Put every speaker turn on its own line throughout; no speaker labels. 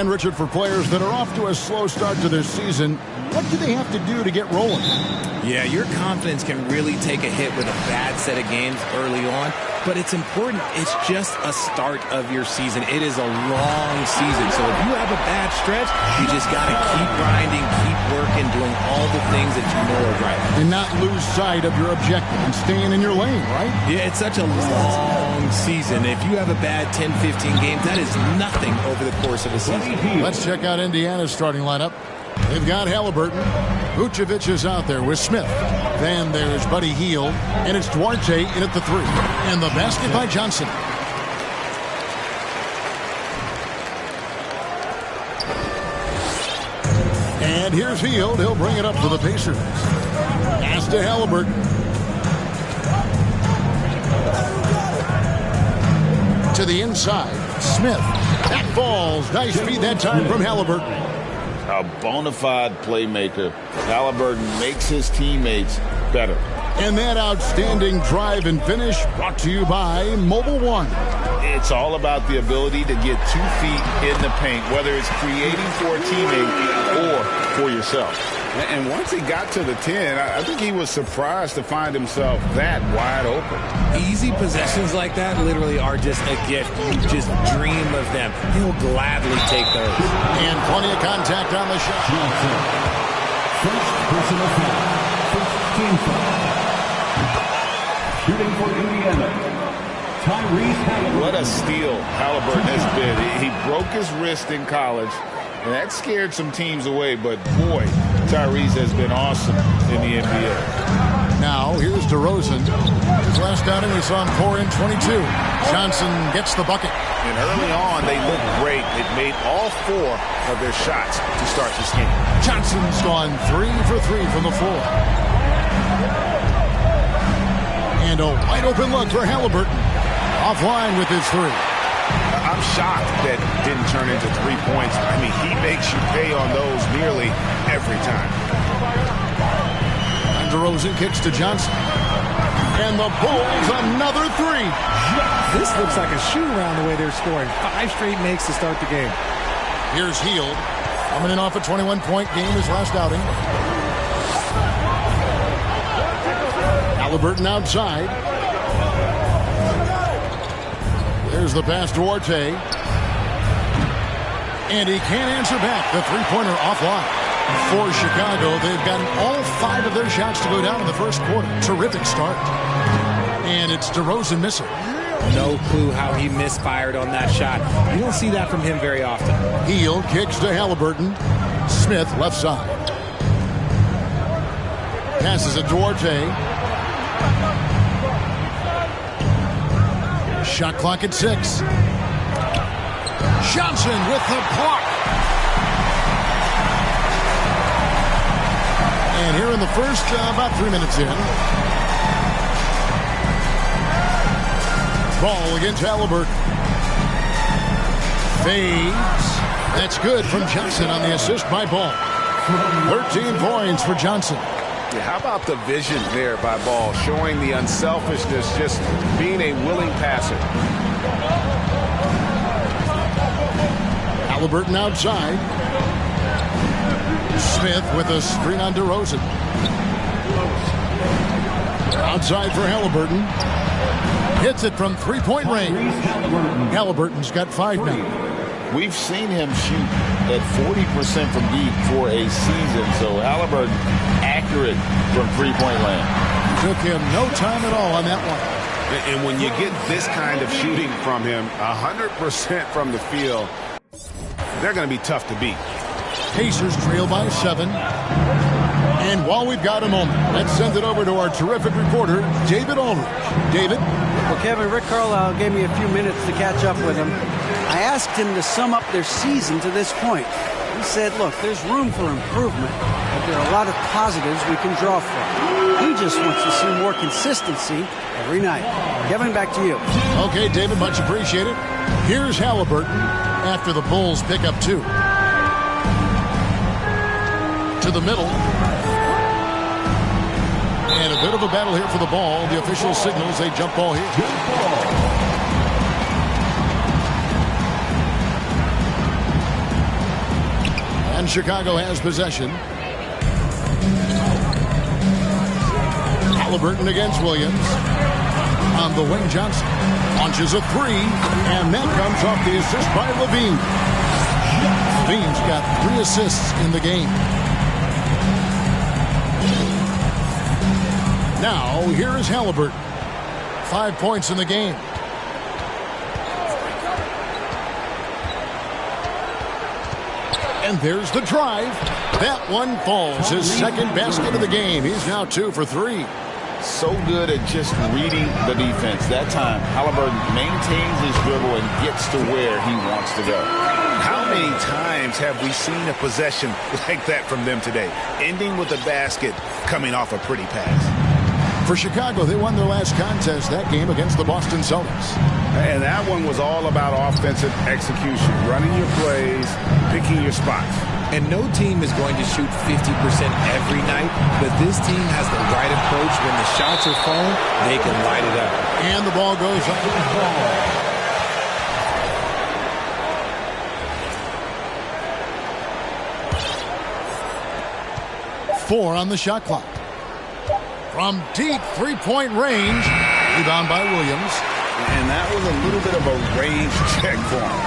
And, Richard, for players that are off to a slow start to their season, what do they have to do to get rolling?
Yeah, your confidence can really take a hit with a bad set of games early on, but it's important. It's just a start of your season. It is a long season, so if you have a bad stretch, you just got to keep grinding, keep working, doing all the things that you know are right.
And not lose sight of your objective and staying in your lane, right?
Yeah, it's such a long season. If you have a bad 10, 15 games, that is nothing over the course of a season.
Let's check out Indiana's starting lineup. They've got Halliburton. Vucevic is out there with Smith. Then there's Buddy Hield. And it's Duarte in at the 3. And the basket by Johnson. And here's Hield. He'll bring it up for the Pacers. Pass to Halliburton. To the inside. Smith. That falls. Nice feed that time from Halliburton.
A bona fide playmaker. Halliburton makes his teammates better.
And that outstanding drive and finish brought to you by Mobile One.
It's all about the ability to get 2 feet in the paint, whether it's creating for a teammate or for yourself.
And once he got to the 10, I think he was surprised to find himself that wide open.
Easy possessions like that literally are just a gift. You just dream of them. He'll gladly take those.
And plenty of contact on the shot.
First personal foul. First team foul. Shooting for Indiana. Tyrese Halliburton.
What a steal Halliburton has been. He broke his wrist in college, and that scared some teams away. But, boy, Tyrese has been awesome in the NBA.
Now, here's DeRozan. His last outing, we saw him pour in 22. Johnson gets the bucket.
And early on, they looked great. They've made all 4 of their shots to start this game.
Johnson's gone 3 for 3 from the floor. And a wide open look for Halliburton. Offline with his 3.
I'm shocked that didn't turn into 3 points. I mean, he makes you pay on those nearly every time.
And DeRozan kicks to Johnson. And the Bulls another 3.
This looks like a shoot-around the way they're scoring. 5 straight makes to start the game.
Here's Hield. Coming in off a 21-point game his last outing. Halliburton outside. There's the pass to Duarte. And he can't answer back. The three-pointer offline. For Chicago, they've gotten all 5 of their shots to go down in the first quarter. Terrific start. And it's DeRozan missing.
No clue how he misfired on that shot. You don't see that from him very often.
Hield kicks to Halliburton. Smith left side. Passes it to Duarte. Shot clock at 6. Johnson with the block. And here in the first, about 3 minutes in. Ball against Halliburton. Fades. That's good from Johnson on the assist by Ball. 13 points for Johnson.
Yeah, how about the vision there by Ball, showing the unselfishness, just being a willing passer.
Halliburton outside. Smith with a screen on DeRozan. Outside for Halliburton. Hits it from three-point range. Halliburton's got 5 now.
We've seen him shoot at 40% from deep for a season. So Halliburton accurate from three-point land.
Took him no time at all on that one.
And when you get this kind of shooting from him, 100% from the field, they're going to be tough to beat.
Pacers trail by 7. And while we've got a moment, let's send it over to our terrific reporter, David Aldridge. David?
Well, Kevin, Rick Carlisle gave me a few minutes to catch up with him. I asked him to sum up their season to this point. He said, look, there's room for improvement, but there are a lot of positives we can draw from. He just wants to see more consistency every night. Kevin, back to you.
Okay, David, much appreciated. Here's Halliburton after the Bulls pick up 2. To the middle. And a bit of a battle here for the ball. The official signals a jump ball here. And Chicago has possession. Halliburton against Williams. On the wing, Johnson launches a three, and that comes off the assist by Levine. Levine's got 3 assists in the game. Now, here is Halliburton. 5 points in the game. And there's the drive. That one falls. His second basket of the game. He's now 2 for 3.
So good at just reading the defense. That time, Halliburton maintains his dribble and gets to where he wants to go.
How many times have we seen a possession like that from them today? Ending with a basket, coming off a pretty pass.
For Chicago, they won their last contest that game against the Boston Celtics.
And that one was all about offensive execution, running your plays, picking your spots.
And no team is going to shoot 50% every night, but this team has the right approach. When the shots are falling, they can light it up.
And the ball goes up. 4 on the shot clock. From deep three-point range. Rebound by Williams.
And that was a little bit of a range check for him.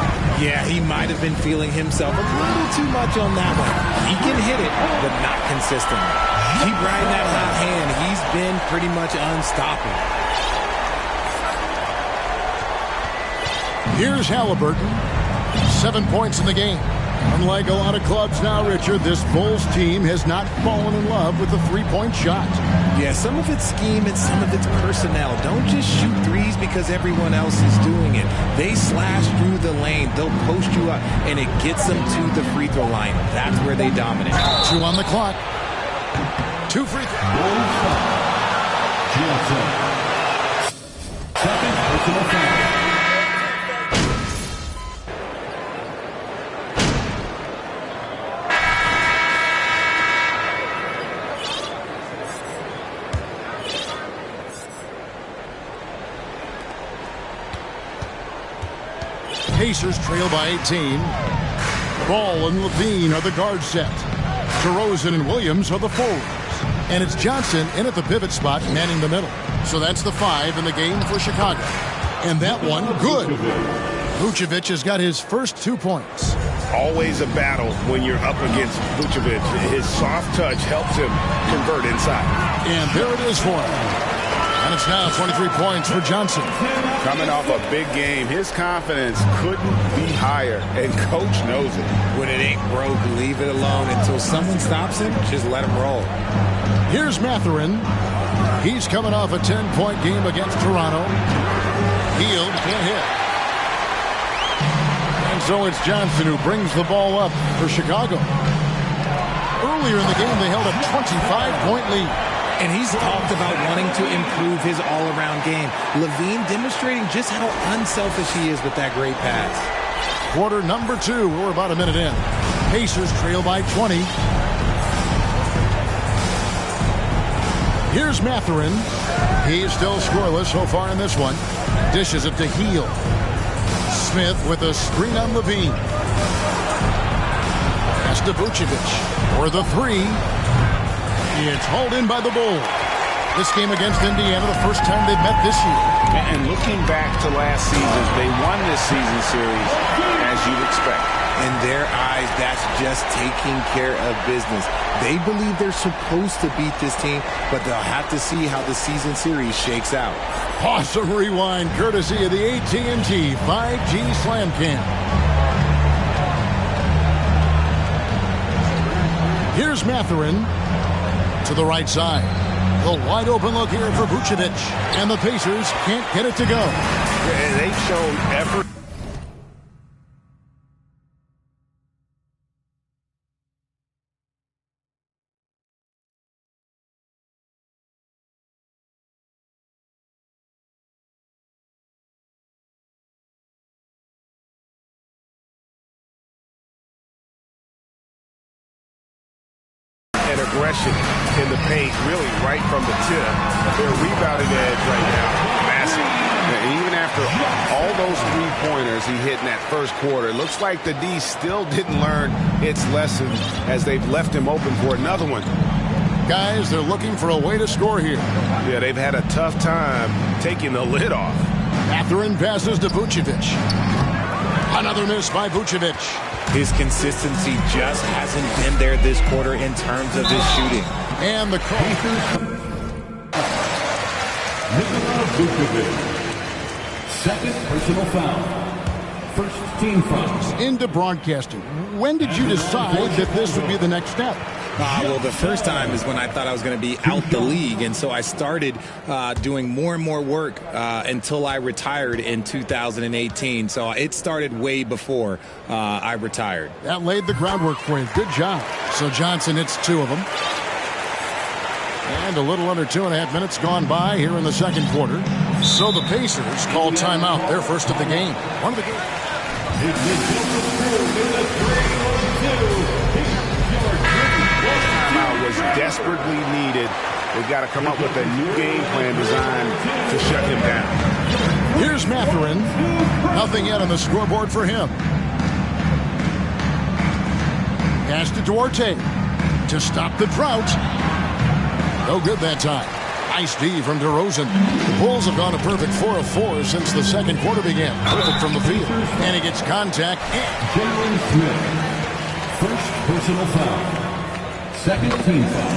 Yeah, he might have been feeling himself a little too much on that one. He can hit it, but not consistently. Keep riding that hot hand. He's been pretty much unstoppable.
Here's Halliburton. 7 points in the game. Unlike a lot of clubs now, Richard, this Bulls team has not fallen in love with the three-point shot.
Yeah, some of it's scheme and some of it's personnel. Don't just shoot threes because everyone else is doing it. They slash through the lane. They'll post you up, and it gets them to the free throw line. That's where they dominate.
2 on the clock. 2 free throws.
Second personal foul.
Pacers trail by 18. Ball and Levine are the guard set. DeRozan and Williams are the forwards. And it's Johnson in at the pivot spot, manning the middle. So that's the 5 in the game for Chicago. And that one, good. Vucevic has got his first 2 points.
Always a battle when you're up against Vucevic. His soft touch helps him convert inside.
And there it is for him. And it's now 23 points for Johnson.
Coming off a big game, his confidence couldn't be higher, and coach knows it.
When it ain't broke, leave it alone. Until someone stops him, just let him roll.
Here's Mathurin. He's coming off a 10-point game against Toronto. Hield can't hit. And so it's Johnson who brings the ball up for Chicago. Earlier in the game, they held a 25-point lead.
And he's talked about wanting to improve his all-around game. Levine demonstrating just how unselfish he is with that great pass.
Quarter number 2. We're about a minute in. Pacers trail by 20. Here's Mathurin. He's still scoreless so far in this one. Dishes it to Hield. Smith with a screen on Levine. Pass to Vucevic for the 3. It's hauled in by the Bulls. This game against Indiana, the first time they've met this year.
And looking back to last season, they won this season series as you'd expect.
In their eyes, that's just taking care of business. They believe they're supposed to beat this team, but they'll have to see how the season series shakes out.
Awesome rewind, courtesy of the AT&T 5G Slam Cam. Here's Mathurin. To the right side. The wide open look here for Vucevic. And the Pacers can't get it to go.
They've shown effort. Aggression in the paint, really right from the tip. Their rebounding edge right now, massive. passing. And even after all those three-pointers he hit in that first quarter, it looks like the D still didn't learn its lesson as they've left him open for another one.
Guys, they're looking for a way to score here.
Yeah, they've had a tough time taking the lid off.
Mathurin passes to Vucevic. Another miss by Vucevic.
His consistency just hasn't been there this quarter in terms of his shooting.
And the call.
Nikola Vucevic. Second personal foul. First team foul.
Into broadcasting. When did you decide that this would be the next step?
Well, the first time is when I thought I was going to be out the league, and so I started doing more and more work until I retired in 2018. So it started way before I retired.
That laid the groundwork for you. Good job. So Johnson hits two of them. And a little under 2.5 minutes gone by here in the second quarter. So the Pacers call timeout. Their first of the game. One of the game.
Timeout was desperately needed. They've got to come up with a new game plan designed to shut him down.
Here's Mathurin. Nothing yet on the scoreboard for him. Pass to Duarte to stop the drought. No good that time. Nice D from DeRozan. The Bulls have gone a perfect 4 of 4 since the second quarter began. Perfect from the field. And he gets contact.
Jalen Smith. First personal foul. Second team foul.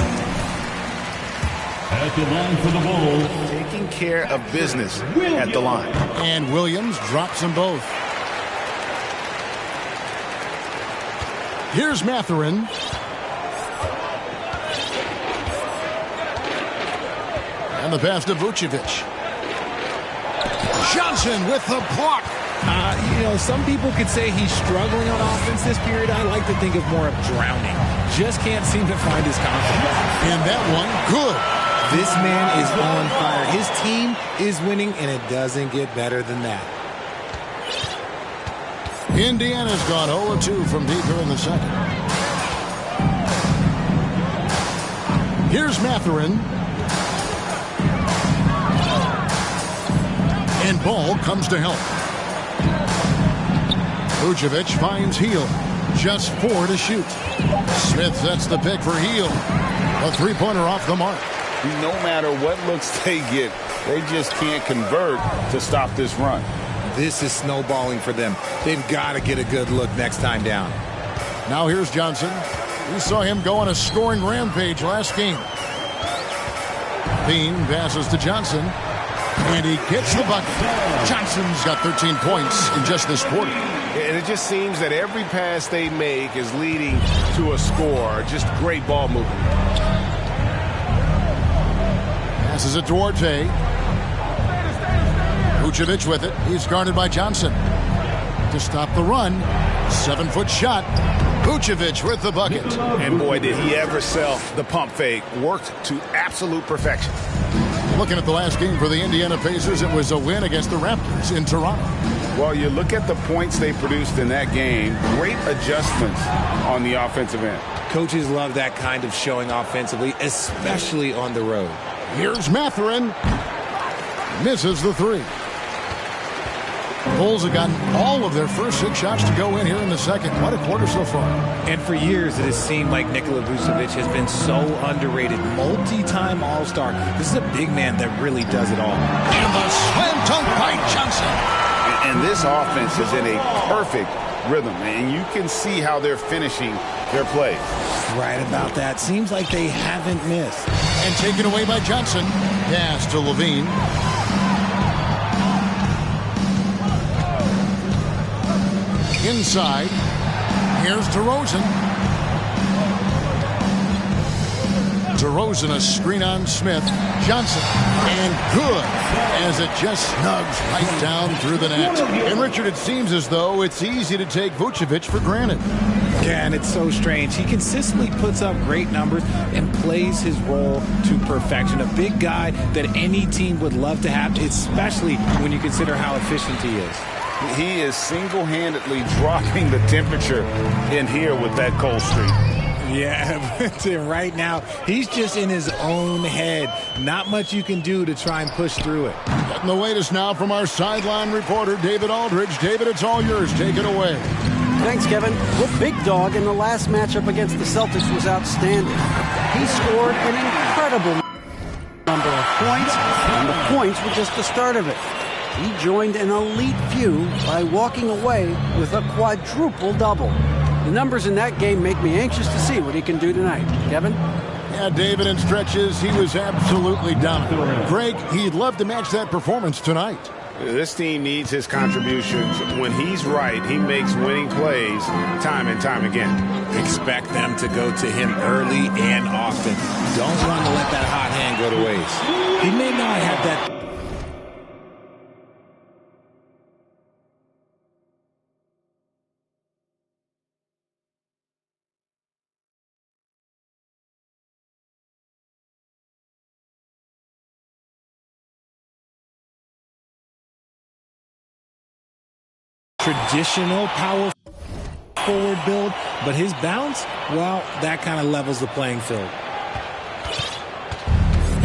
At the line for the Bulls.
Taking care of business at the line.
And Williams drops them both. Here's Mathurin. And the pass to Vucevic. Johnson with the block.
Some people could say he's struggling on offense this period. I like to think of more of drowning. Just can't seem to find his confidence.
And that one, good.
This man is on fire. His team is winning, and it doesn't get better than that.
Indiana's gone 0-2 from deep here in the second. Here's Mathurin. And ball comes to help. Vucevic finds Heel. Just 4 to shoot. Smith sets the pick for Heel. A three-pointer off the mark.
No matter what looks they get, they just can't convert to stop this run.
This is snowballing for them. They've got to get a good look next time down.
Now here's Johnson. We saw him go on a scoring rampage last game. Bean passes to Johnson. And he gets the bucket. Johnson's got 13 points in just this quarter.
And it just seems that every pass they make is leading to a score. Just great ball movement.
Passes it to Duarte. Vucevic with it. He's guarded by Johnson. To stop the run. 7-foot shot. Vucevic with the bucket.
And boy, did he ever sell the pump fake. Worked to absolute perfection.
Looking at the last game for the Indiana Pacers, it was a win against the Raptors in Toronto.
Well, you look at the points they produced in that game. Great adjustments on the offensive end.
Coaches love that kind of showing offensively, especially on the road.
Here's Mathurin. Misses the three. Bulls have gotten all of their first 6 shots to go in here in the second. What a quarter so far.
And for years, it has seemed like Nikola Vucevic has been so underrated. Multi-time All-Star. This is a big man that really does it all.
And the slam dunk by Johnson.
And this offense is in a perfect rhythm. And you can see how they're finishing their play.
Right about that. Seems like they haven't missed.
And taken away by Johnson. Pass to Levine. Inside. Here's DeRozan. DeRozan a screen on Smith. Johnson. And good. As it just snugs right down through the net. And Richard, it seems as though it's easy to take Vucevic for granted.
Yeah, and it's so strange. He consistently puts up great numbers and plays his role to perfection. A big guy that any team would love to have, especially when you consider how efficient he is.
He is single-handedly dropping the temperature in here with that cold streak.
Yeah, right now, he's just in his own head. Not much you can do to try and push through it.
Getting the latest now from our sideline reporter, David Aldridge. David, it's all yours. Take it away.
Thanks, Kevin. The big dog in the last matchup against the Celtics was outstanding. He scored an incredible number of points, and the points were just the start of it. He joined an elite few by walking away with a quadruple double. The numbers in that game make me anxious to see what he can do tonight. Kevin?
Yeah, David, in stretches, he was absolutely dominant. Greg, he'd love to match that performance tonight.
This team needs his contributions. When he's right, he makes winning plays time and time again.
Expect them to go to him early and often. Don't want to let that hot hand go to waste. He may not have that. Traditional power forward build, but his bounce, well, that kind of levels the playing field.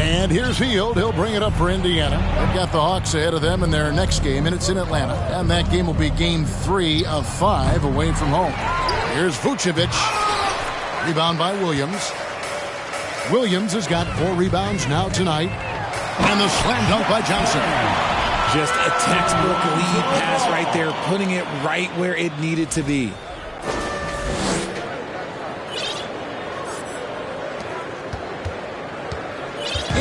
And here's Hield. He'll bring it up for Indiana. They've got the Hawks ahead of them in their next game, and it's in Atlanta. And that game will be game 3 of 5 away from home. Here's Vucevic. Rebound by Williams. Williams has got 4 rebounds now tonight. And the slam dunk by Johnson.
Just a textbook lead pass right there, putting it right where it needed to be.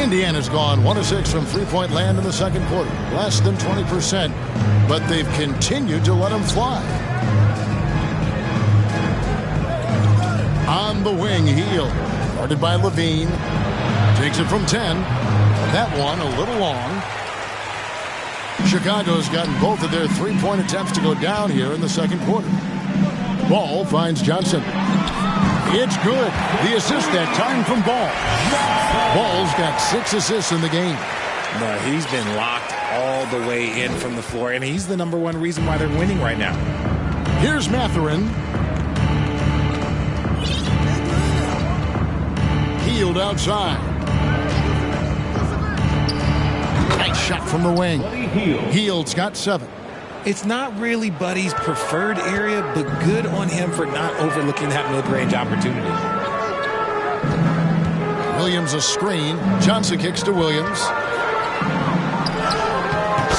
Indiana's gone 1 of 6 from three-point land in the second quarter. Less than 20%, but they've continued to let them fly. On the wing, Hield. Guarded by Levine. Takes it from 10. That one a little long. Chicago's gotten both of their three-point attempts to go down here in the second quarter. Ball finds Johnson. It's good. The assist that time from Ball. Ball's got 6 assists in the game.
No, he's been locked all the way in from the floor, and he's the number 1 reason why they're winning right now.
Here's Mathurin. Hield outside. Nice shot from the wing. Hield's got 7.
It's not really Buddy's preferred area, but good on him for not overlooking that mid-range opportunity.
Williams a screen. Johnson kicks to Williams.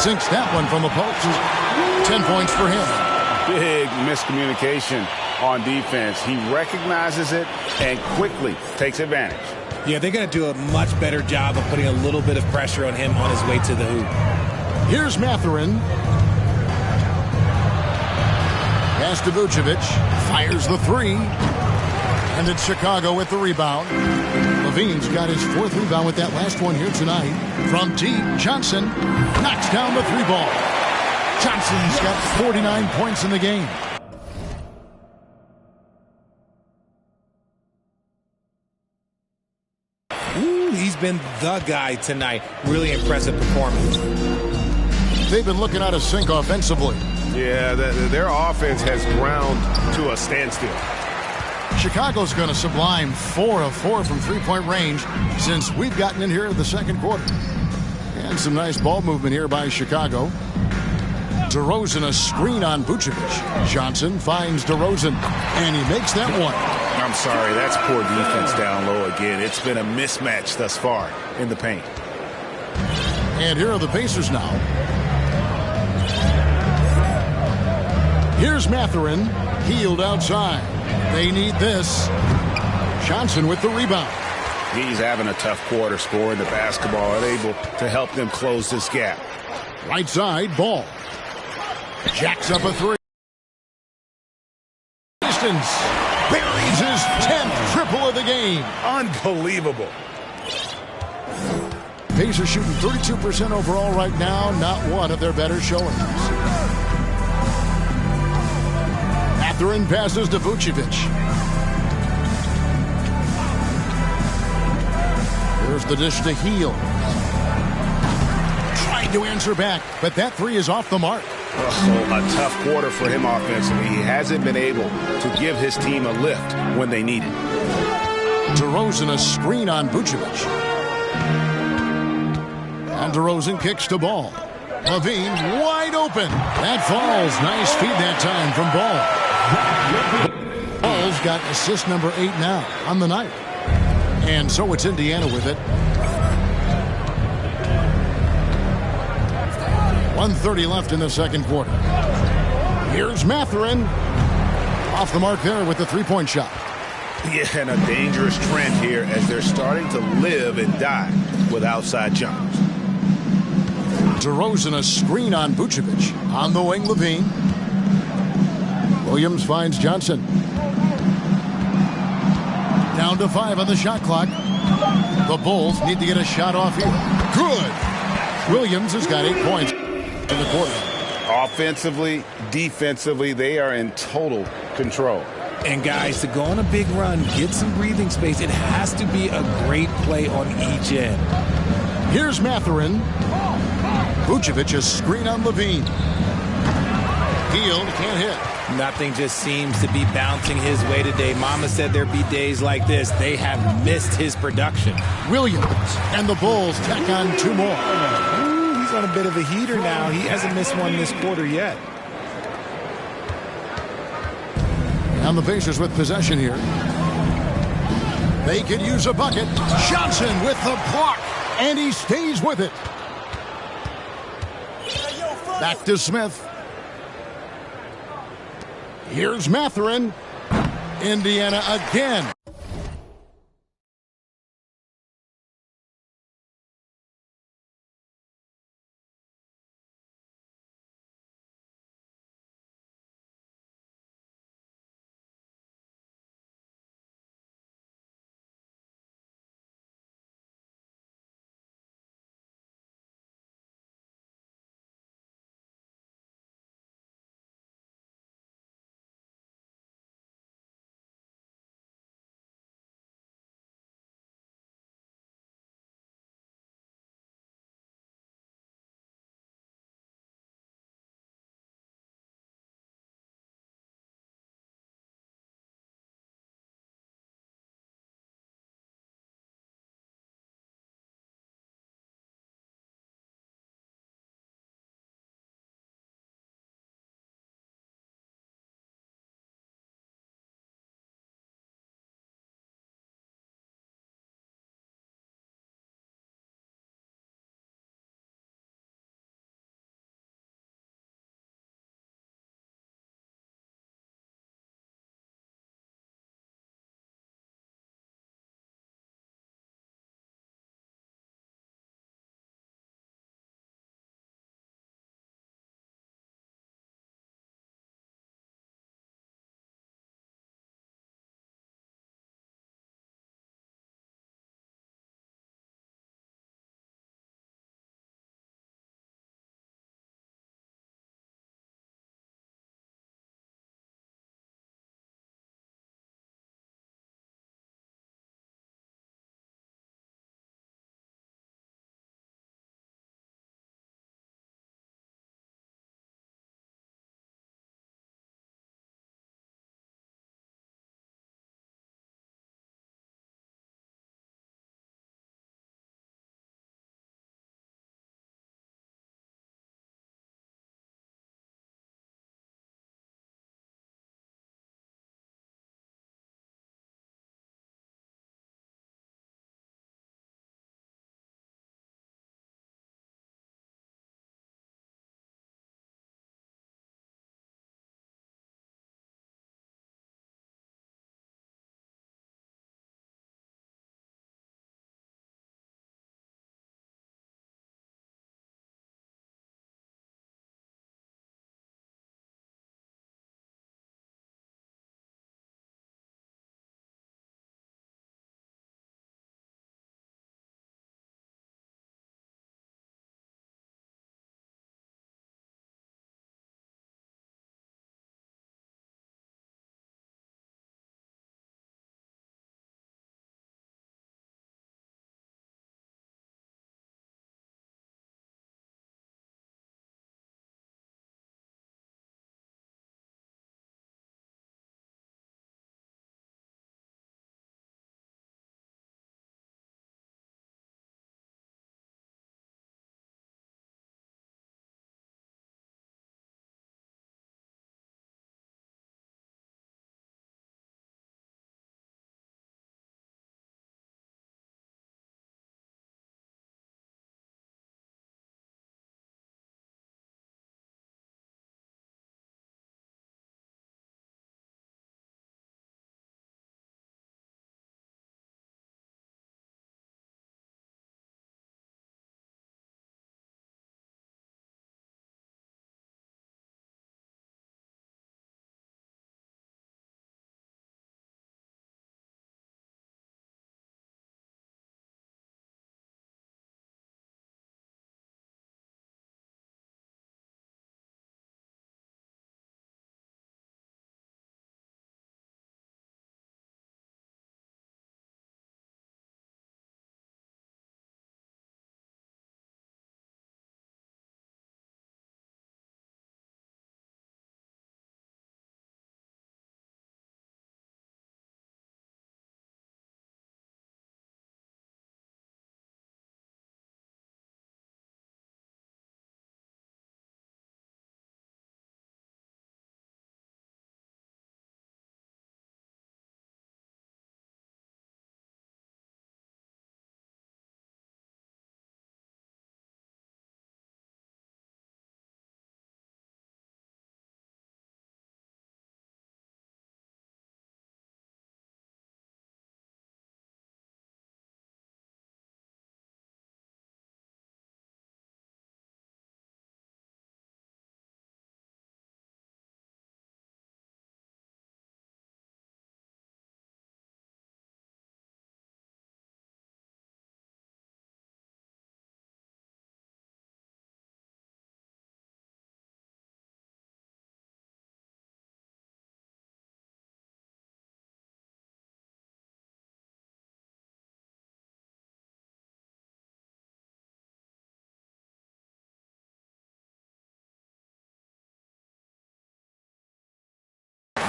Sinks that one from the post. 10 points for him.
Big miscommunication on defense. He recognizes it and quickly takes advantage.
Yeah, they're going to do a much better job of putting a little bit of pressure on him on his way to the hoop.
Here's Mathurin. Pass to Vucevic. Fires the 3. And it's Chicago with the rebound. Levine's got his 4th rebound with that last one here tonight. From deep, Johnson knocks down the 3 ball. Johnson's got 49 points in the game.
Ooh, he's been the guy tonight. Really impressive performance.
They've been looking out of sync offensively.
Yeah, their offense has ground to a standstill.
Chicago's going to sublime 4 of 4 from three-point range since we've gotten in here in the second quarter. And some nice ball movement here by Chicago. DeRozan a screen on Vucevic. Johnson finds DeRozan, and he makes that one.
I'm sorry, that's poor defense down low again. It's been a mismatch thus far in the paint.
And here are the Pacers now. Here's Mathurin. Hield outside. They need this. Johnson with the rebound.
He's having a tough quarter, scoring the basketball and able to help them close this gap.
Right side, Ball. Jacks up a 3. Distance. Buries his 10th triple of the game.
Unbelievable.
Pacers shooting 32% overall right now. Not one of their better showings. Mathurin passes to Vucevic. Here's the dish to Hield. Trying to answer back, but that 3 is off the mark.
A tough quarter for him offensively. He hasn't been able to give his team a lift when they need it.
DeRozan a screen on Vucevic. And DeRozan kicks to Ball. Levine wide open. That falls. Nice feed that time from Ball. Ball's got assist number 8 now on the night. And so it's Indiana with it. 1:30 left in the second quarter. Here's Mathurin. Off the mark there with the three-point shot.
Yeah, and a dangerous trend here as they're starting to live and die with outside jumpers.
DeRozan a screen on Vucevic. On the wing, Levine. Williams finds Johnson. Down to 5 on the shot clock. The Bulls need to get a shot off here. Good. Williams has got 8 points in the quarter.
Offensively, defensively, they are in total control.
And guys, to go on a big run, get some breathing space, it has to be a great play on each end.
Here's Mathurin. Vucevic a screen on Levine. Healed, can't hit.
Nothing just seems to be bouncing his way today. Mama said there'd be days like this. They have missed his production.
Williams and the Bulls tack on 2 more.
Ooh, he's on a bit of a heater now. He hasn't missed one this quarter yet.
And the Pacers with possession here. They could use a bucket. Johnson with the block, and he stays with it. Back to Smith. Here's Mathurin. Indiana again.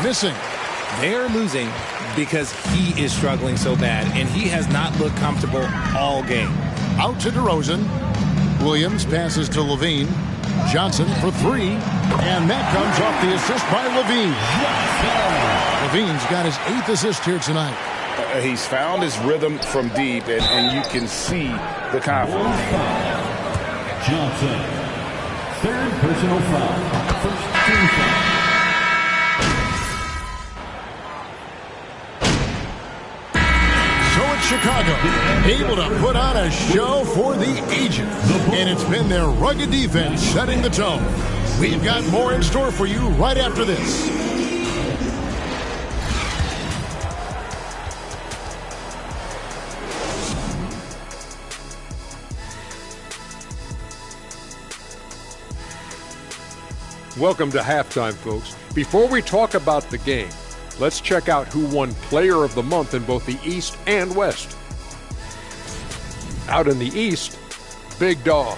missing.
They're losing because he is struggling so bad, and he has not looked comfortable all game.
Out to DeRozan. Williams passes to Levine. Johnson for three, and that comes off the assist by Levine. Levine's got his 8th assist here tonight.
He's found his rhythm from deep, and you can see the confidence.
Johnson, 3rd personal foul. First team foul.
Chicago, able to put on a show for the ages. And it's been their rugged defense setting the tone. We've got more in store for you right after this.
Welcome to halftime, folks. Before we talk about the game, let's check out who won Player of the Month in both the East and West. Out in the East, Big Dog.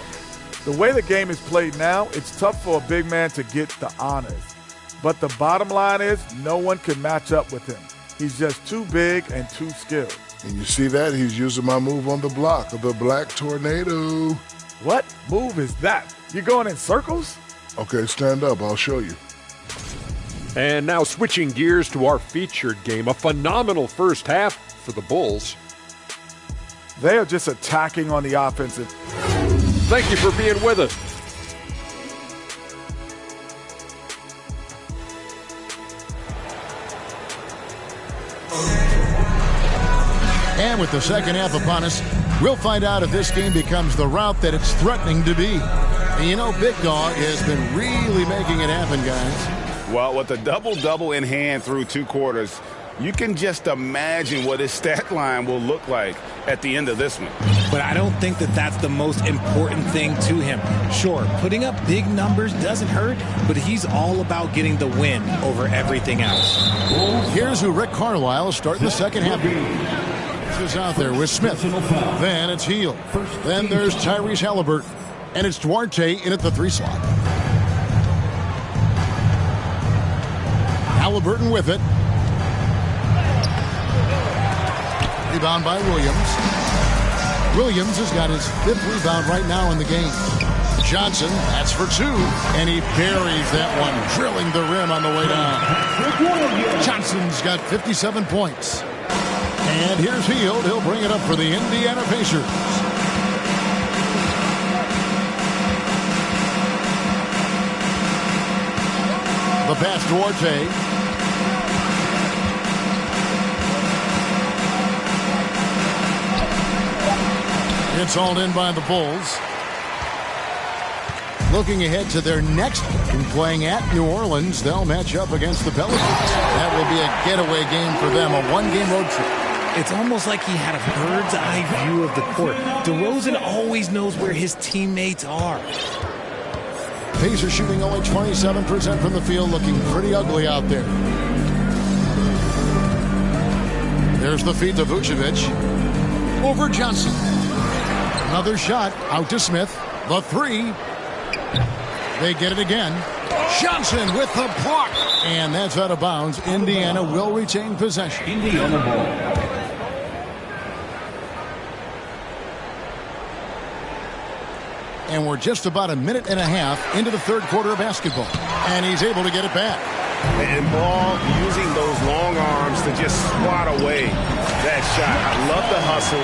The way the game is played now, it's tough for a big man to get the honors. But the bottom line is no one can match up with him. He's just too big and too skilled.
And you see that? He's using my move on the block, the Black Tornado.
What move is that? You going in circles?
Okay, stand up. I'll show you.
And now switching gears to our featured game, a phenomenal first half for the Bulls.
They are just attacking on the offensive.
Thank you for being with us.
And with the second half upon us, we'll find out if this game becomes the route that it's threatening to be. And you know, Big Dog has been really making it happen, guys.
Well, with a double-double in hand through 2 quarters, you can just imagine what his stat line will look like at the end of this one.
But I don't think that that's the most important thing to him. Sure, putting up big numbers doesn't hurt, but he's all about getting the win over everything else.
Here's who Rick Carlisle is starting the second half. Is out there with Smith. Then it's Hield. Then there's Tyrese Halliburton. And it's Duarte in at the 3 slot. Halliburton with it. Rebound by Williams. Williams has got his 5th rebound right now in the game. Johnson, that's for 2. And he buries that one, drilling the rim on the way down. Johnson's got 57 points. And here's Hield. He'll bring it up for the Indiana Pacers. The pass to Duarte. It's all in by the Bulls. Looking ahead to their next game, playing at New Orleans, they'll match up against the Pelicans. That will be a getaway game for them, a 1-game road trip.
It's almost like he had a bird's eye view of the court. DeRozan always knows where his teammates are.
Pacers shooting only 27% from the field, looking pretty ugly out there. There's the feed to Vucevic. Over Johnson. Another shot out to Smith. The 3. They get it again. Johnson with the block. And that's out of bounds. Indiana will retain possession.
Indiana ball.
And we're just about a minute and a half into the 3rd quarter of basketball. And he's able to get it back.
And Ball using those long arms to just swat away that shot. I love the hustle.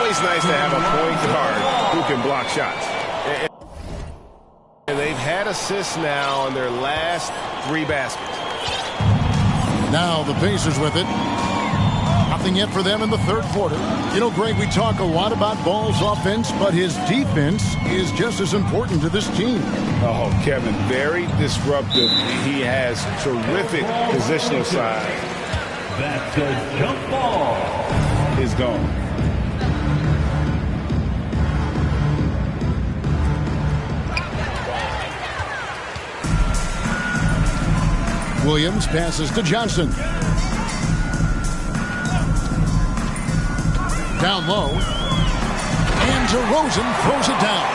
Always nice to have a point guard who can block shots.
And they've had assists now in their last 3 baskets.
Now the Pacers with it. Nothing yet for them in the 3rd quarter. You know, Greg, we talk a lot about Ball's offense, but his defense is just as important to this team.
Oh, Kevin, very disruptive. He has terrific positional side.
That's a jump ball.
Is gone.
Williams passes to Johnson. Down low. And DeRozan throws it down.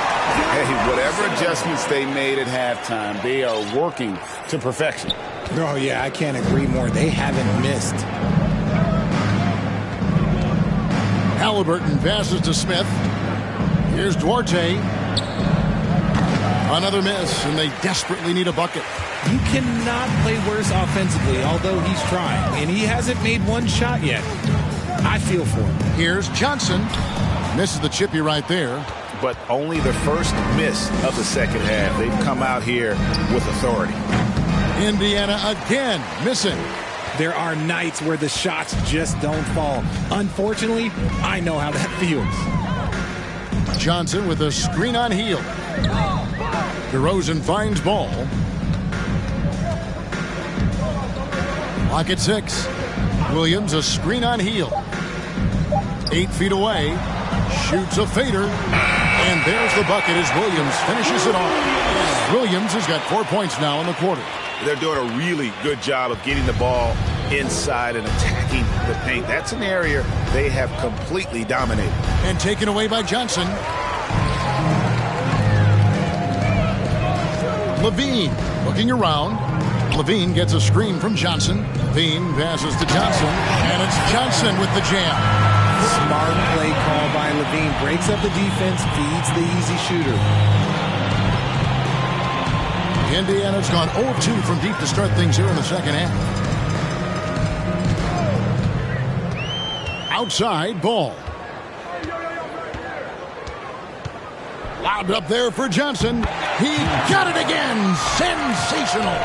Hey, whatever adjustments they made at halftime, they are working to perfection.
Oh, yeah, I can't agree more. They haven't missed.
Halliburton passes to Smith. Here's Duarte. Another miss, and they desperately need a bucket.
You cannot play worse offensively, although he's trying, and he hasn't made one shot yet. I feel for him.
Here's Johnson. Misses the chippy right there.
But only the first miss of the second half. They've come out here with authority.
Indiana again missing.
There are nights where the shots just don't fall. Unfortunately, I know how that feels.
Johnson with a screen on Hield. DeRozan finds ball. Lock at 6. Williams a screen on Hield. 8 feet away. Shoots a fader. And there's the bucket as Williams finishes it off. Williams has got 4 points now in the quarter.
They're doing a really good job of getting the ball inside and attacking the paint. That's an area they have completely dominated.
And taken away by Johnson. Levine looking around. Levine gets a screen from Johnson. Levine passes to Johnson. And it's Johnson with the jam.
Smart play call by Levine. Breaks up the defense, feeds the easy shooter.
Indiana's gone 0-2 from deep to start things here in the second half. Outside, ball. Lobbed up there for Johnson. He got it again. Sensational.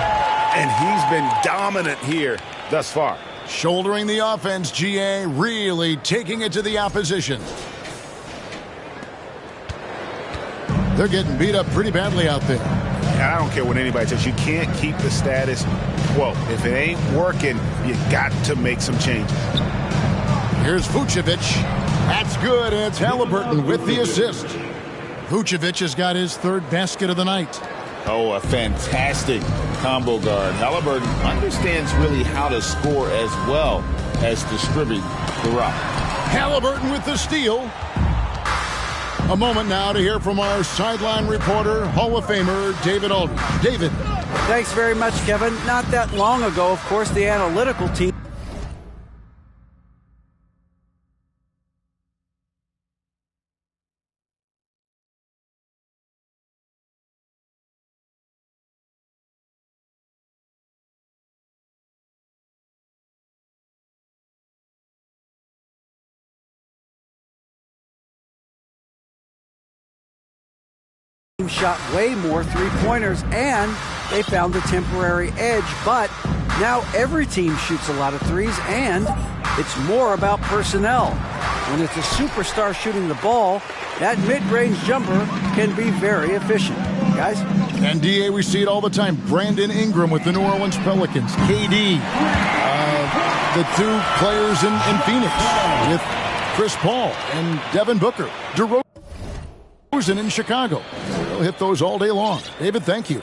And he's been dominant here thus far.
Shouldering the offense, GA really taking it to the opposition. They're getting beat up pretty badly out there.
And I don't care what anybody says. You can't keep the status quo. If it ain't working, you got to make some changes.
Here's Vucevic. That's good. It's Halliburton with the assist. Vucevic has got his third basket of the night.
Oh, a fantastic combo guard. Halliburton understands really how to score as well as distribute the rock.
Halliburton with the steal. A moment now to hear from our sideline reporter, Hall of Famer David Aldridge. David.
Thanks very much, Kevin. Not that long ago, of course, the analytical team shot way more three-pointers, and they found a temporary edge. But now every team shoots a lot of threes, and it's more about personnel. When it's a superstar shooting the ball, that mid-range jumper can be very efficient. Guys?
And DA, we see it all the time. Brandon Ingram with the New Orleans Pelicans. KD, the two players in Phoenix with Chris Paul and Devin Booker. DeRozan in Chicago. They'll hit those all day long. David, thank you.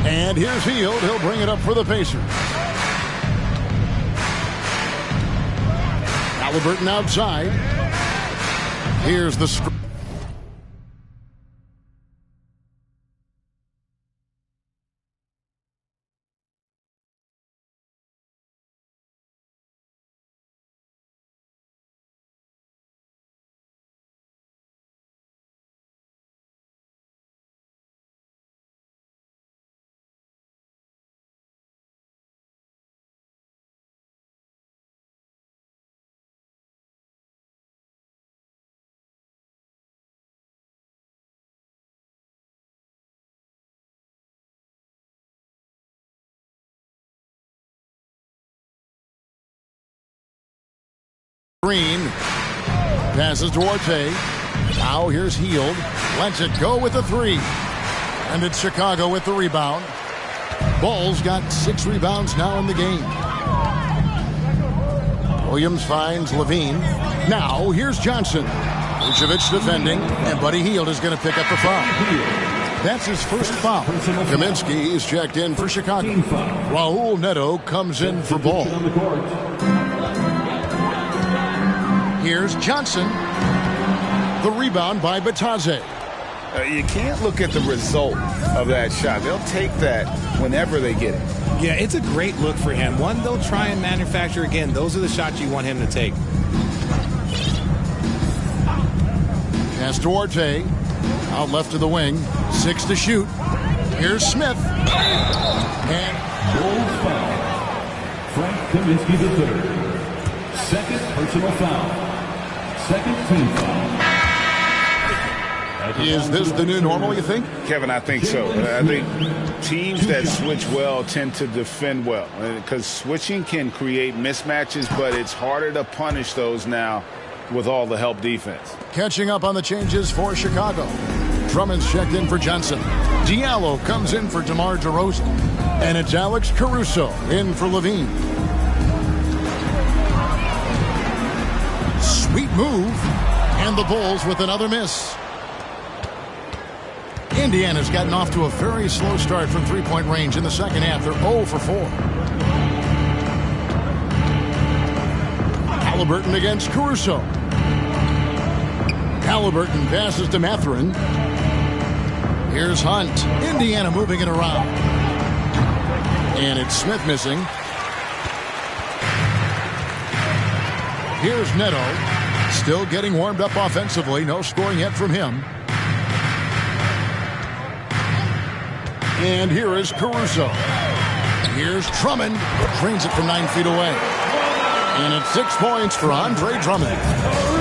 And here's Hield. He'll bring it up for the Pacers. Halliburton outside. Here's the screen. Green passes to Duarte. Now here's Hield. Lets it go with the three. And it's Chicago with the rebound. Ball's got 6 rebounds now in the game. Williams finds Levine. Now here's Johnson. Vucevic defending. And Buddy Hield is going to pick up the foul. That's his first foul. Kaminsky is checked in for Chicago. Raul Neto comes in for Ball. Here's Johnson. The rebound by Batadze.
You can't look at the result of that shot. They'll take that whenever they get it.
Yeah, it's a great look for him. One they'll try and manufacture again. Those are the shots you want him to take.
Pass to Duarte. Out left to the wing. 6 to shoot. Here's Smith. And
Bulls foul. Frank Kaminsky III. Second personal foul. Second team foul.
is this the new normal, you think?
Kevin, I think so. I think teams that switch well tend to defend well, because switching can create mismatches, but it's harder to punish those now with all the help defense.
Catching up on the changes for Chicago. Drummond's checked in for Johnson. Diallo comes in for DeMar DeRozan. And it's Alex Caruso in for Levine. Sweet move. And the Bulls with another miss. Indiana's gotten off to a very slow start from three-point range in the second half. They're 0 for 4. Halliburton against Caruso. Halliburton passes to Mathurin. Here's Hunt. Indiana moving it around. And it's Smith missing. Here's Neto. Still getting warmed up offensively. No scoring yet from him. And here is Caruso. Here's Drummond. Drains it from 9 feet away. And it's 6 points for Andre Drummond.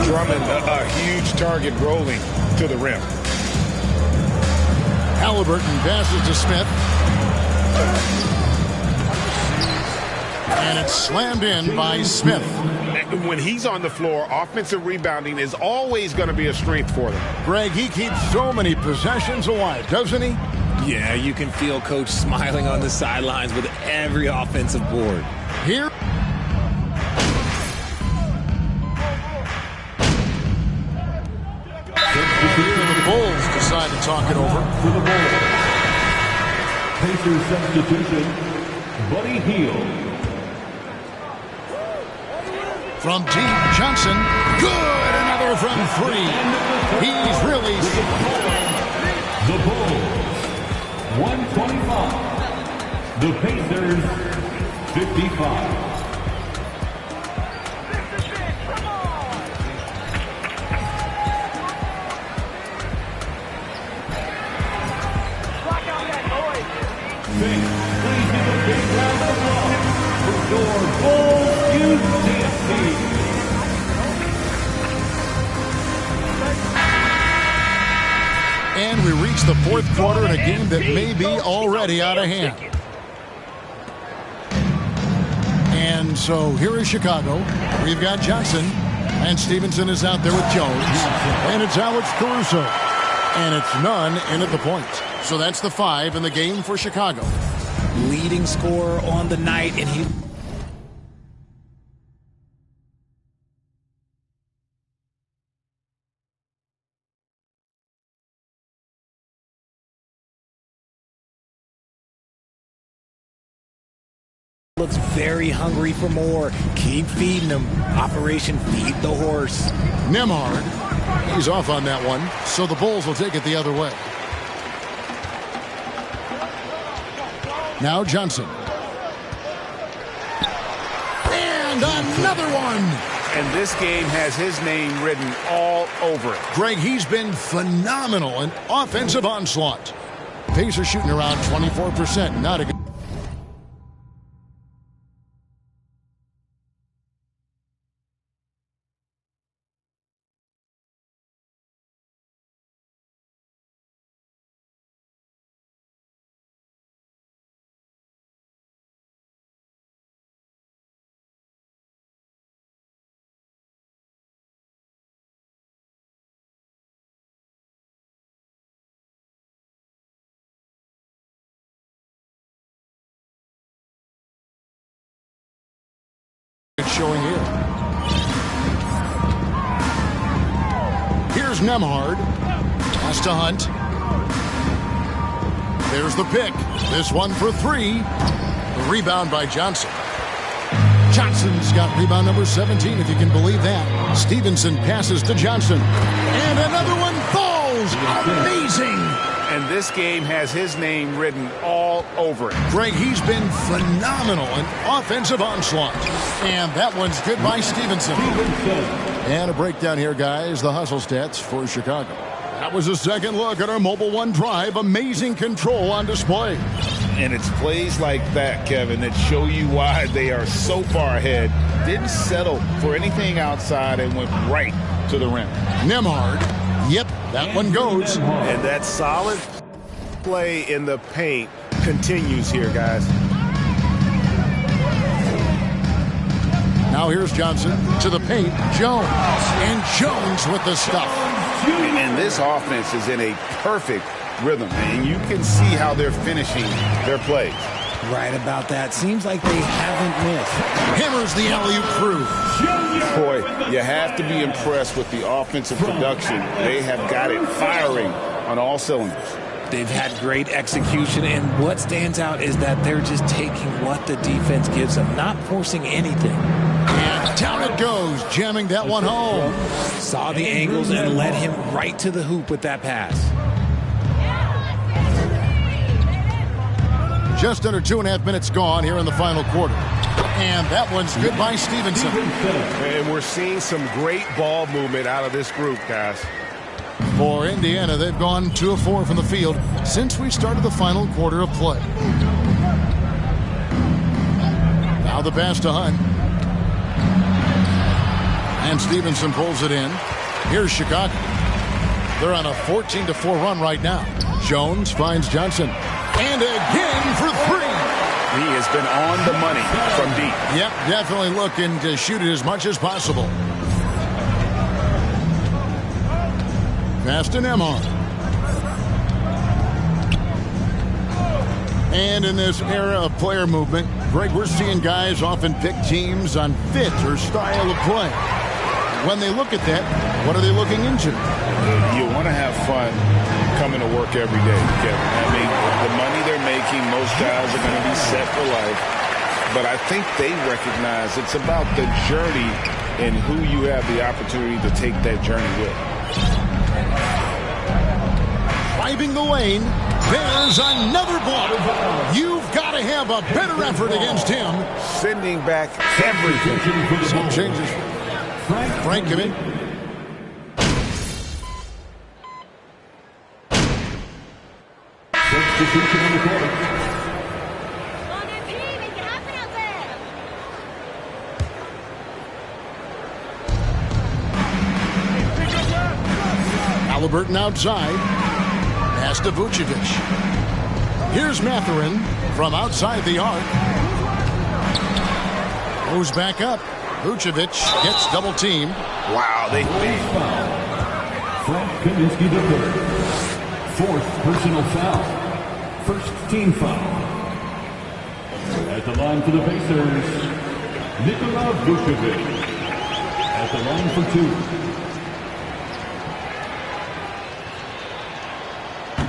Drummond, a huge target rolling to the rim.
Halliburton passes to Smith. And it's slammed in by Smith.
When he's on the floor, offensive rebounding is always going to be a strength for them.
Greg, he keeps so many possessions alive, doesn't he?
Yeah, you can feel Coach smiling on the sidelines with every offensive board.
Here. The Bulls decide to talk it over.
For the Bulls. Pacers substitution, Buddy Hield.
From deep, Johnson. Good! Another from 3. He's really...
The Bulls, 125. The Pacers, 55. Please give a big round of applause for your Bulls UCSC.
And we reach the fourth quarter in a game that may be already out of hand. And so here is Chicago. We've got Johnson. And Stevenson is out there with Jones. And it's Alex Caruso. And it's none in at the point. So that's the 5 in the game for Chicago.
Leading scorer on the night, and he... looks very hungry for more. Keep feeding him. Operation Feed the Horse.
Nemhard. He's off on that one. So the Bulls will take it the other way. Now Johnson. And another one.
And this game has his name written all over it.
Greg, he's been phenomenal in offensive onslaught. Pacers shooting around 24%. Not a good... showing here. Here's Nemhard. Pass to Hunt. There's the pick. This one for 3. The rebound by Johnson. Johnson's got rebound number 17, if you can believe that. Stevenson passes to Johnson. And another one falls. Amazing.
And this game has his name written all over it.
Greg, he's been phenomenal in offensive onslaught. And that one's good by Stevenson. And a breakdown here, guys. The hustle stats for Chicago. That was a second look at our Mobile One drive. Amazing control on display.
And it's plays like that, Kevin, that show you why they are so far ahead. Didn't settle for anything outside and went right to the rim.
Nembhard. Yep, that one goes.
And that solid play in the paint continues here, guys.
Now here's Johnson to the paint. Jones. And Jones with the stuff.
And this offense is in a perfect rhythm. And you can see how they're finishing their plays.
Right about that. Seems like they haven't missed.
Hammers the alley-oop through.
Boy, you have to be impressed with the offensive production. They have got it firing on all cylinders.
They've had great execution, and what stands out is that they're just taking what the defense gives them, not forcing anything.
And down it goes, jamming that one home.
Saw the angles and led him right to the hoop with that pass.
Just under 2.5 minutes gone here in the final quarter. And that one's good by Stevenson.
And we're seeing some great ball movement out of this group, guys.
For Indiana, they've gone 2 of 4 from the field since we started the final quarter of play. Now the pass to Hunt. And Stevenson pulls it in. Here's Chicago. They're on a 14-4 run right now. Jones finds Johnson. And again for 3.
He has been on the money from deep.
Yep, definitely looking to shoot it as much as possible. Pass to Nembhard. And in this era of player movement, Greg, we're seeing guys often pick teams on fit or style of play. When they look at that, what are they looking into?
You want to have fun coming to work every day, Kevin. I mean, the money they're making, most guys are going to be set for life. But I think they recognize it's about the journey and who you have the opportunity to take that journey with.
Driving the lane, there's another block. You've got to have a better effort against him.
Sending back everything.
Some changes. Frank, come in.
Substitution on the court.
Halliburton outside. Pass to Vucevic. Here's Mathurin from outside the arc. Goes back up. Vucevic gets double teamed.
Wow, they
Frank Kaminsky III. 4th personal foul. First team foul. At the line for the Pacers, Nikola Vucevic. At the line for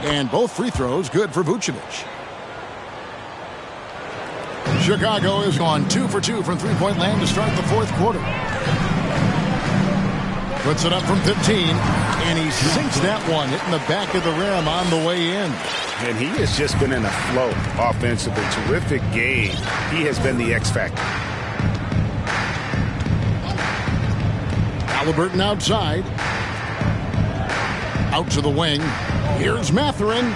2.
And both free throws good for Vucevic. Chicago is on 2 for 2 from three-point land to start the 4th quarter. Puts it up from 15, and he sinks that one, hitting the back of the rim on the way in.
And he has just been in a flow offensively. Terrific game. He has been the X factor.
Halliburton outside. Out to the wing. Here's Mathurin.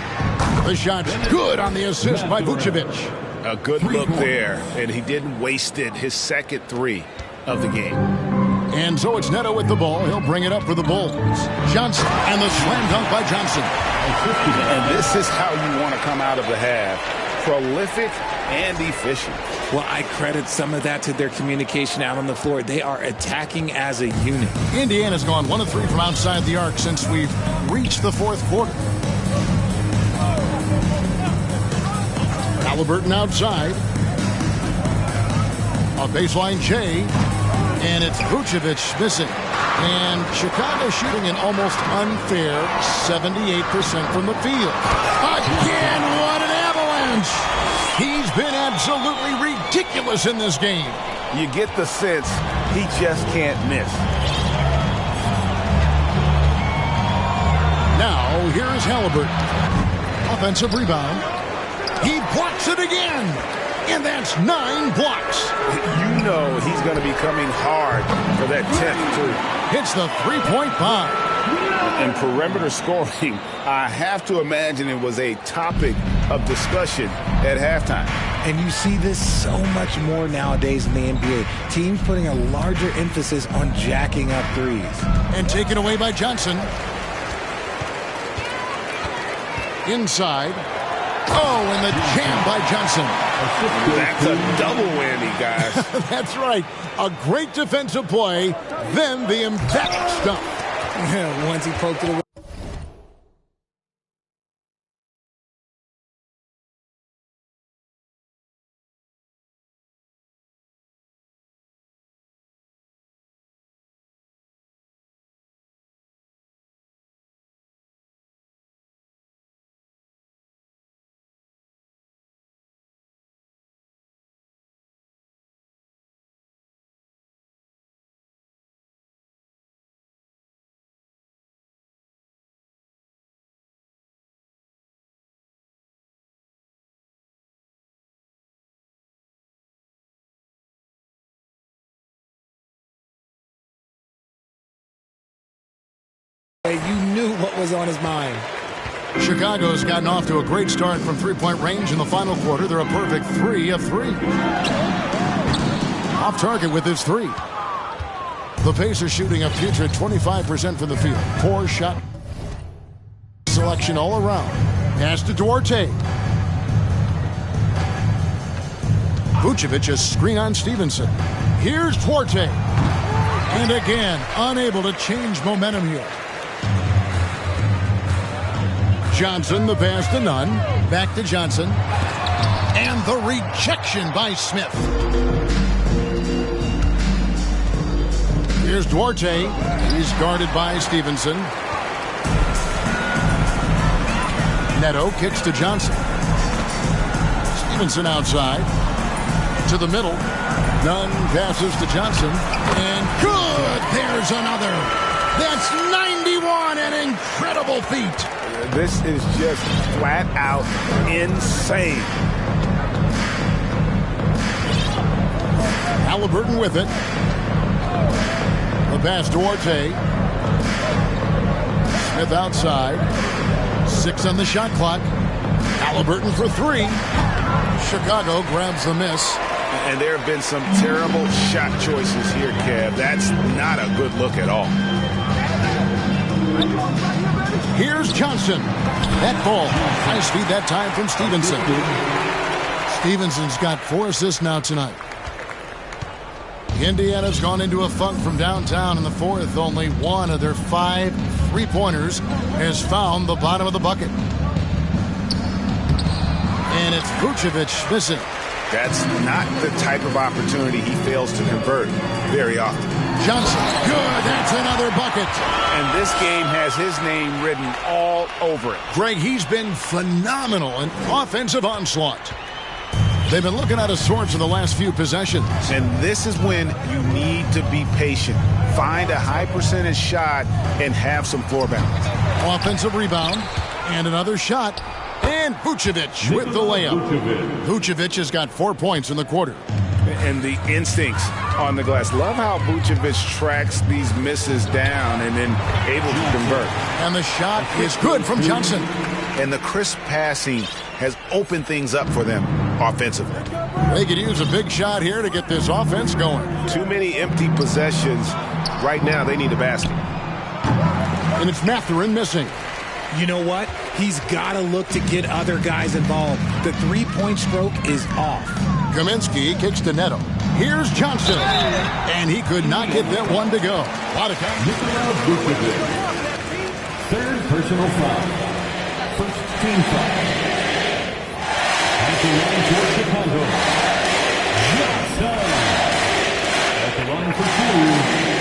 The shot's good on the assist by Vucevic.
A good look there, and he didn't waste it. His second 3 of the game.
And so it's Neto with the ball. He'll bring it up for the Bulls. Johnson, and the slam dunk by Johnson.
And this is how you want to come out of the half. Prolific and efficient.
Well, I credit some of that to their communication out on the floor. They are attacking as a unit.
Indiana's gone 1 of 3 from outside the arc since we've reached the 4th quarter. Halliburton outside. A baseline J. And it's Vucevic missing. And Chicago shooting an almost unfair 78% from the field. Again, what an avalanche! He's been absolutely ridiculous. ridiculous in this game.
You get the sense he just can't miss.
Now, here's Halliburton. Offensive rebound. He blocks it again. And that's 9 blocks.
You know he's going to be coming hard for that 10th, too.
Hits the three-point bomb.
In perimeter scoring, I have to imagine it was a topic of discussion at halftime.
And you see this so much more nowadays in the NBA. Teams putting a larger emphasis on jacking up threes.
And taken away by Johnson. Inside. Oh, and the jam by Johnson.
That's a double whammy, guys.
That's right. A great defensive play, then the emphatic stuff.
Once he poked it away. You knew what was on his mind.
Chicago's gotten off to a great start from three-point range in the final quarter. They're a perfect 3 of 3. Off target with his 3. The Pacers shooting a putrid 25% from the field. Poor shot selection all around. Pass to Duarte. Vucevic a screen on Stevenson. Here's Duarte. And again, unable to change momentum here. Johnson, the pass to Nunn. Back to Johnson. And the rejection by Smith. Here's Duarte. He's guarded by Stevenson. Neto kicks to Johnson. Stevenson outside. To the middle. Nunn passes to Johnson. And good! There's another. That's 91, an incredible feat.
This is just flat out insane.
Halliburton with it. The pass to Duarte. Smith outside. 6 on the shot clock. Halliburton for 3. Chicago grabs the miss.
And there have been some terrible shot choices here, Kev. That's not a good look at all.
Here's Johnson. That ball. High speed that time from Stevenson. Stevenson's got 4 assists now tonight. Indiana's gone into a funk from downtown in the fourth. Only one of their 5 3-pointers has found the bottom of the bucket. And it's Vucevic missing.
That's not the type of opportunity he fails to convert very often.
Johnson, good, that's another bucket.
And this game has his name written all over it.
Greg, he's been phenomenal in offensive onslaught. They've been looking out of sorts in the last few possessions.
And this is when you need to be patient. Find a high percentage shot and have some floor balance.
Offensive rebound and another shot. And Vucevic with the layup. Vucevic has got 4 points in the quarter.
And the instincts on the glass. Love how Vucevic tracks these misses down and then able to convert.
And the shot is good from Johnson.
And the crisp passing has opened things up for them offensively.
They could use a big shot here to get this offense going.
Too many empty possessions. Right now, they need a basket.
And it's Mathurin missing.
You know what? He's got to look to get other guys involved. The three-point stroke is off.
Kaminsky kicks to Neto. Here's Johnson. And he could not get that one to go. A lot of time.
Third personal foul. First team foul. At the line for Chicago. Johnson. At the line for 2.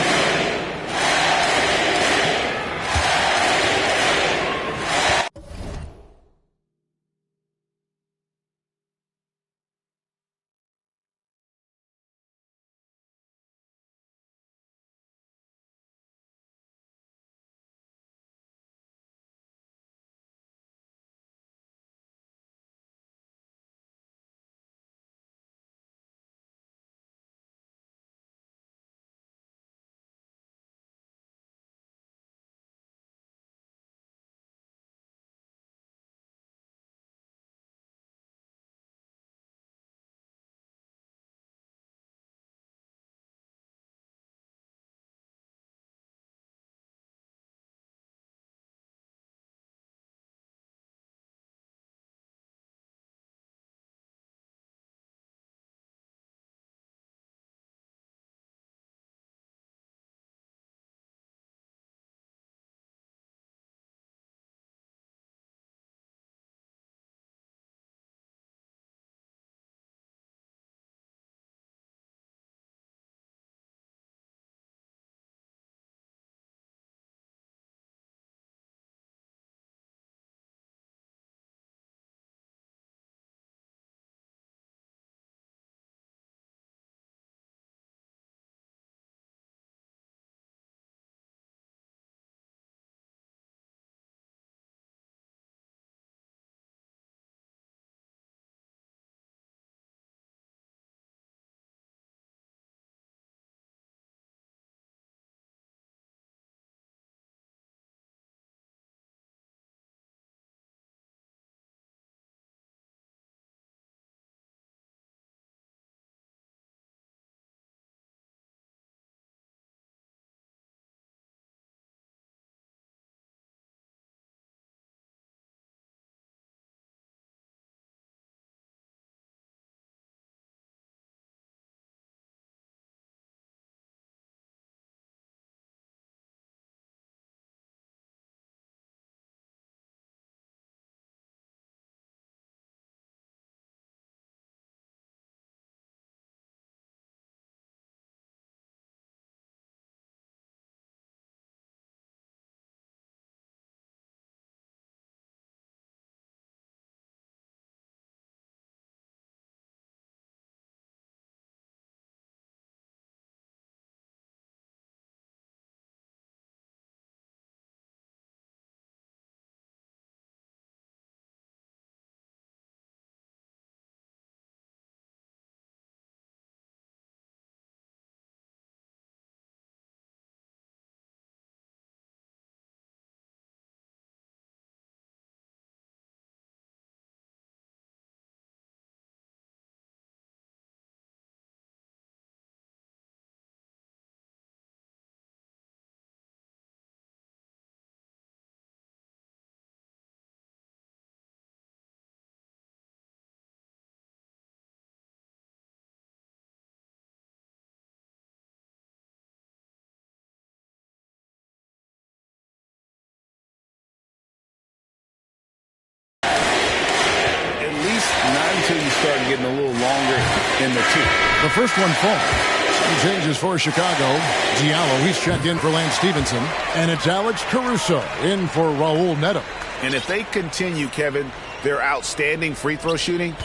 getting a little longer in the tooth.
The first one falls. Some changes for Chicago. Diallo, he's checked in for Lance Stevenson. And it's Alex Caruso in for Raul Neto.
And if they continue, Kevin, their outstanding free throw shooting,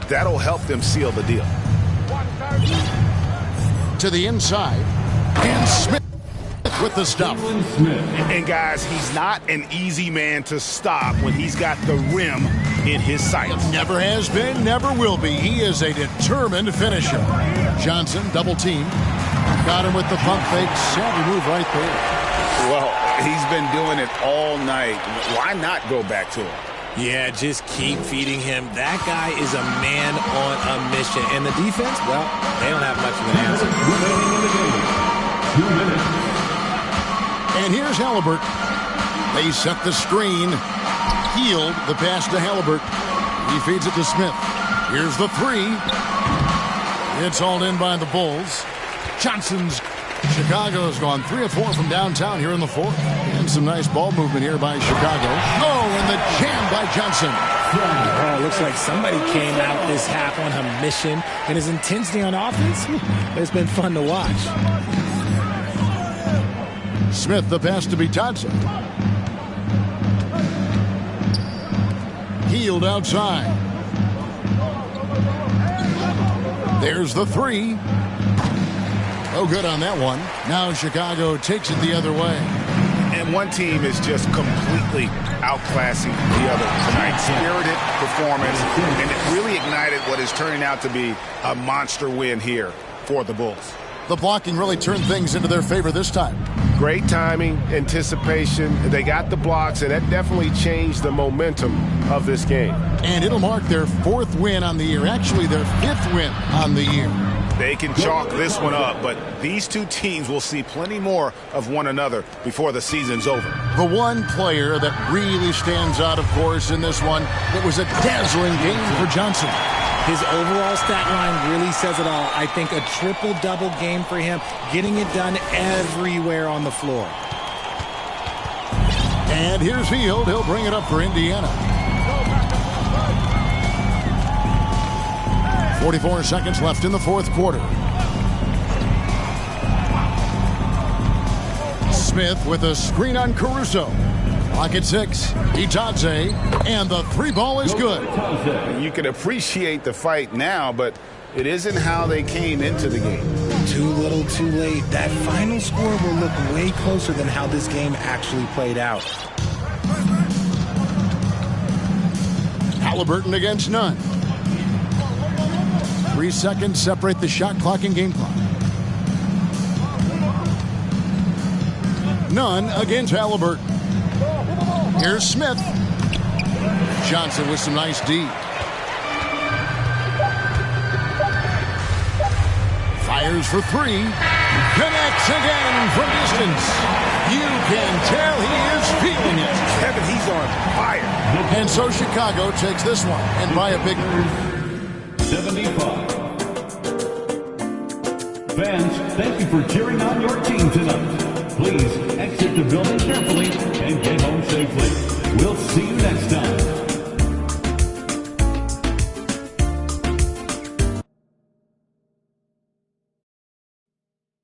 that'll help them seal the deal.
To the inside. And Smith with the stop.
And guys, he's not an easy man to stop when he's got the rim in his sights.
Never has been, never will be. He is a determined finisher. Johnson, double team. Got him with the pump fake. Savvy move right there.
Well, he's been doing it all night. Why not go back to him?
Yeah, just keep feeding him. That guy is a man on a mission. And the defense, well, they don't have much of an answer.
Remaining in the game. 2 minutes.
And here's Halliburton. They set the screen. Healed the pass to Halliburton. He feeds it to Smith. Here's the three. It's hauled in by the Bulls. Johnson's Chicago's gone 3 of 4 from downtown here in the fourth. And some nice ball movement here by Chicago. Oh, and the jam by Johnson.
Oh, looks like somebody came out this half on a mission. And his intensity on offense, it's been fun to watch.
Smith, the pass to Bitadze. Healed outside. There's the three. Oh, good on that one. Now Chicago takes it the other way.
And one team is just completely outclassing the other tonight. Spirited performance, and it really ignited what is turning out to be a monster win here for the Bulls.
The blocking really turned things into their favor this time.
Great timing, anticipation. They got the blocks, and that definitely changed the momentum of this game.
And it'll mark their 4th win on the year. Actually, their 5th win on the year.
They can chalk this one up, but these two teams will see plenty more of one another before the season's over.
The one player that really stands out, of course, in this one, it was a dazzling game for Johnson.
His overall stat line really says it all. I think a triple-double game for him, getting it done everywhere on the floor.
And here's Hield. He'll bring it up for Indiana. 44 seconds left in the fourth quarter. Smith with a screen on Caruso. Clock at 6. Bitadze. And the three ball is good.
You can appreciate the fight now, but it isn't how they came into the game.
Too little, too late. That final score will look way closer than how this game actually played out.
Halliburton against Nunn. 3 seconds separate the shot clock and game clock. Nunn against Halliburton. Here's Smith. Johnson with some nice D. Fires for 3. Connects again from distance. You can tell he is feeling it.
Kevin, he's on fire.
And so Chicago takes this one, and by a big
75. Fans, thank you for cheering on your team today.